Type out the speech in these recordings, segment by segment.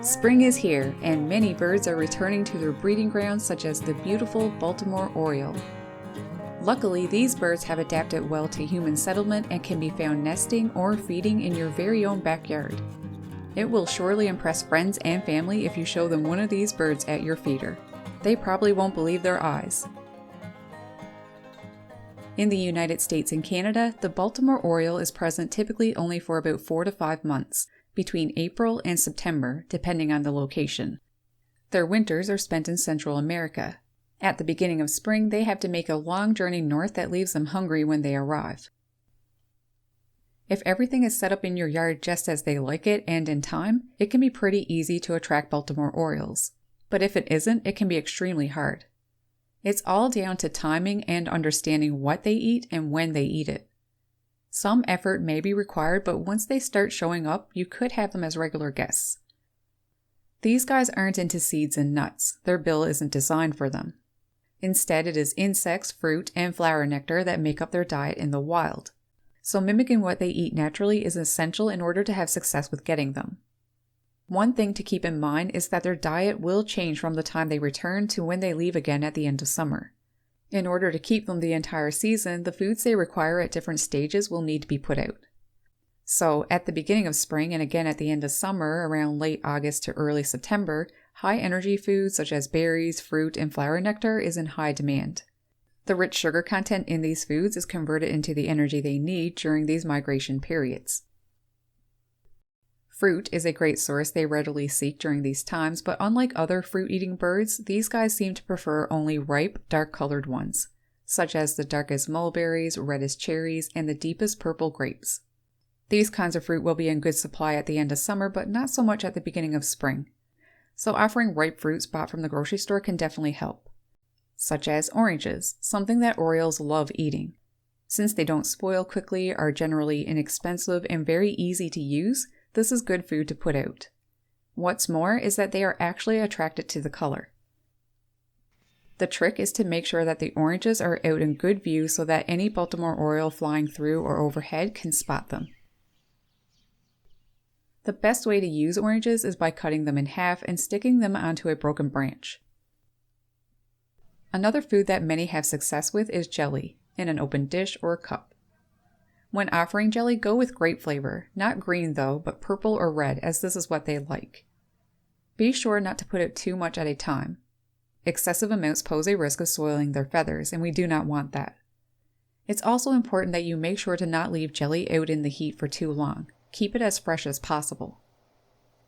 Spring is here, and many birds are returning to their breeding grounds, such as the beautiful Baltimore Oriole. Luckily, these birds have adapted well to human settlement and can be found nesting or feeding in your very own backyard. It will surely impress friends and family if you show them one of these birds at your feeder. They probably won't believe their eyes. In the United States and Canada, the Baltimore Oriole is present typically only for about 4 to 5 months, between April and September, depending on the location. Their winters are spent in Central America. At the beginning of spring, they have to make a long journey north that leaves them hungry when they arrive. If everything is set up in your yard just as they like it and in time, it can be pretty easy to attract Baltimore Orioles. But if it isn't, it can be extremely hard. It's all down to timing and understanding what they eat and when they eat it. Some effort may be required, but once they start showing up, you could have them as regular guests. These guys aren't into seeds and nuts. Their bill isn't designed for them. Instead, it is insects, fruit, and flower nectar that make up their diet in the wild. So mimicking what they eat naturally is essential in order to have success with getting them. One thing to keep in mind is that their diet will change from the time they return to when they leave again at the end of summer. In order to keep them the entire season, the foods they require at different stages will need to be put out. So, at the beginning of spring and again at the end of summer, around late August to early September, high-energy foods such as berries, fruit, and flower nectar is in high demand. The rich sugar content in these foods is converted into the energy they need during these migration periods. Fruit is a great source they readily seek during these times, but unlike other fruit-eating birds, these guys seem to prefer only ripe, dark-colored ones, such as the darkest mulberries, reddest cherries, and the deepest purple grapes. These kinds of fruit will be in good supply at the end of summer, but not so much at the beginning of spring. So offering ripe fruits bought from the grocery store can definitely help. Such as oranges, something that Orioles love eating. Since they don't spoil quickly, are generally inexpensive, and very easy to use, this is good food to put out. What's more is that they are actually attracted to the color. The trick is to make sure that the oranges are out in good view so that any Baltimore Oriole flying through or overhead can spot them. The best way to use oranges is by cutting them in half and sticking them onto a broken branch. Another food that many have success with is jelly, in an open dish or cup. When offering jelly, go with grape flavor, not green though, but purple or red, as this is what they like. Be sure not to put out too much at a time. Excessive amounts pose a risk of soiling their feathers, and we do not want that. It's also important that you make sure to not leave jelly out in the heat for too long. Keep it as fresh as possible.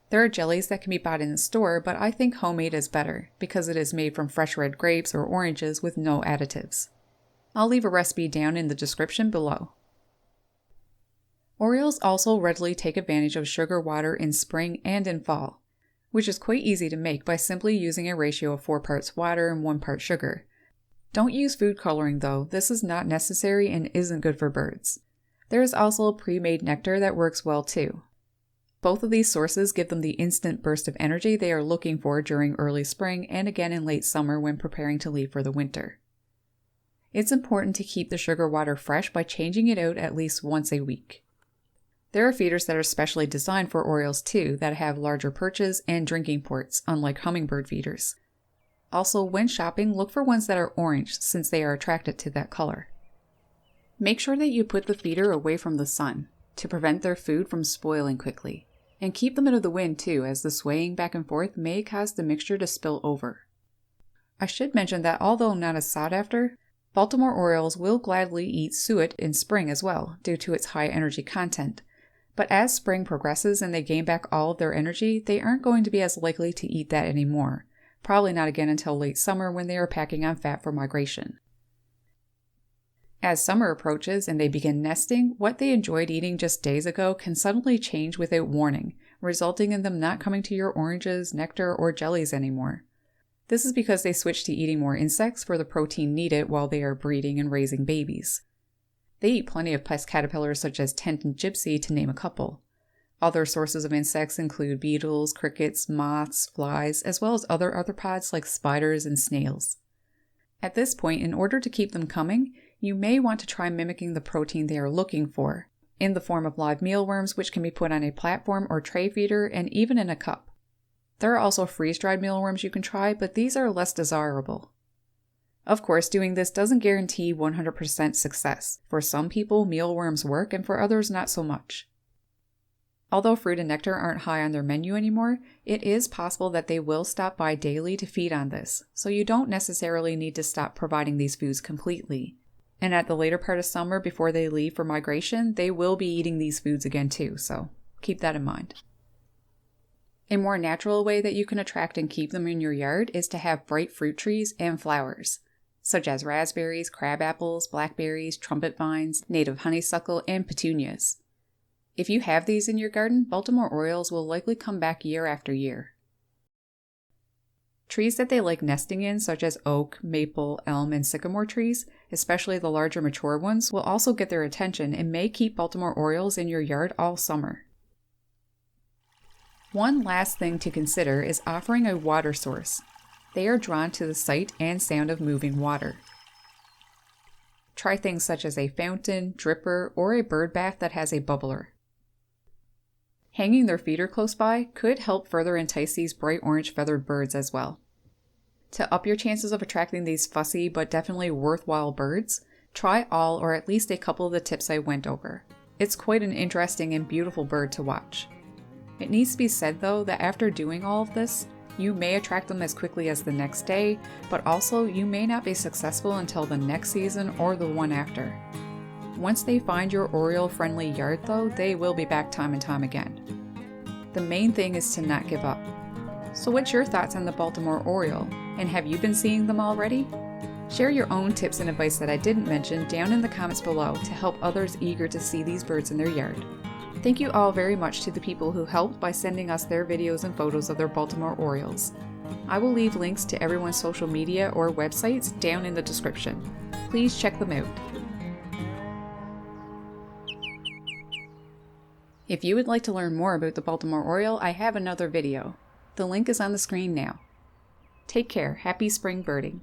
There are jellies that can be bought in the store, but I think homemade is better, because it is made from fresh red grapes or oranges with no additives. I'll leave a recipe down in the description below. Orioles also readily take advantage of sugar water in spring and in fall, which is quite easy to make by simply using a ratio of 4 parts water and 1 part sugar. Don't use food coloring though, this is not necessary and isn't good for birds. There is also pre-made nectar that works well too. Both of these sources give them the instant burst of energy they are looking for during early spring and again in late summer when preparing to leave for the winter. It's important to keep the sugar water fresh by changing it out at least once a week. There are feeders that are specially designed for Orioles too that have larger perches and drinking ports, unlike hummingbird feeders. Also, when shopping, look for ones that are orange since they are attracted to that color. Make sure that you put the feeder away from the sun to prevent their food from spoiling quickly. And keep them out of the wind too, as the swaying back and forth may cause the mixture to spill over. I should mention that although not as sought after, Baltimore Orioles will gladly eat suet in spring as well, due to its high energy content. But as spring progresses and they gain back all of their energy, they aren't going to be as likely to eat that anymore. Probably not again until late summer when they are packing on fat for migration. As summer approaches and they begin nesting, what they enjoyed eating just days ago can suddenly change without warning, resulting in them not coming to your oranges, nectar, or jellies anymore. This is because they switch to eating more insects for the protein needed while they are breeding and raising babies. They eat plenty of pest caterpillars such as tent and gypsy, to name a couple. Other sources of insects include beetles, crickets, moths, flies, as well as other arthropods like spiders and snails. At this point, in order to keep them coming, you may want to try mimicking the protein they are looking for, in the form of live mealworms which can be put on a platform or tray feeder and even in a cup. There are also freeze-dried mealworms you can try, but these are less desirable. Of course, doing this doesn't guarantee 100% success. For some people, mealworms work, and for others, not so much. Although fruit and nectar aren't high on their menu anymore, it is possible that they will stop by daily to feed on this, so you don't necessarily need to stop providing these foods completely. And at the later part of summer, before they leave for migration, they will be eating these foods again too, so keep that in mind. A more natural way that you can attract and keep them in your yard is to have bright fruit trees and flowers, such as raspberries, crabapples, blackberries, trumpet vines, native honeysuckle, and petunias. If you have these in your garden, Baltimore Orioles will likely come back year after year. Trees that they like nesting in, such as oak, maple, elm, and sycamore trees, especially the larger mature ones, will also get their attention and may keep Baltimore Orioles in your yard all summer. One last thing to consider is offering a water source. They are drawn to the sight and sound of moving water. Try things such as a fountain, dripper, or a bird bath that has a bubbler. Hanging their feeder close by could help further entice these bright orange feathered birds as well. To up your chances of attracting these fussy but definitely worthwhile birds, try all or at least a couple of the tips I went over. It's quite an interesting and beautiful bird to watch. It needs to be said though that after doing all of this, you may attract them as quickly as the next day, but also you may not be successful until the next season or the one after. Once they find your Oriole-friendly yard though, they will be back time and time again. The main thing is to not give up. So what's your thoughts on the Baltimore Oriole, and have you been seeing them already? Share your own tips and advice that I didn't mention down in the comments below to help others eager to see these birds in their yard. Thank you all very much to the people who helped by sending us their videos and photos of their Baltimore Orioles. I will leave links to everyone's social media or websites down in the description. Please check them out. If you would like to learn more about the Baltimore Oriole, I have another video. The link is on the screen now. Take care. Happy spring birding.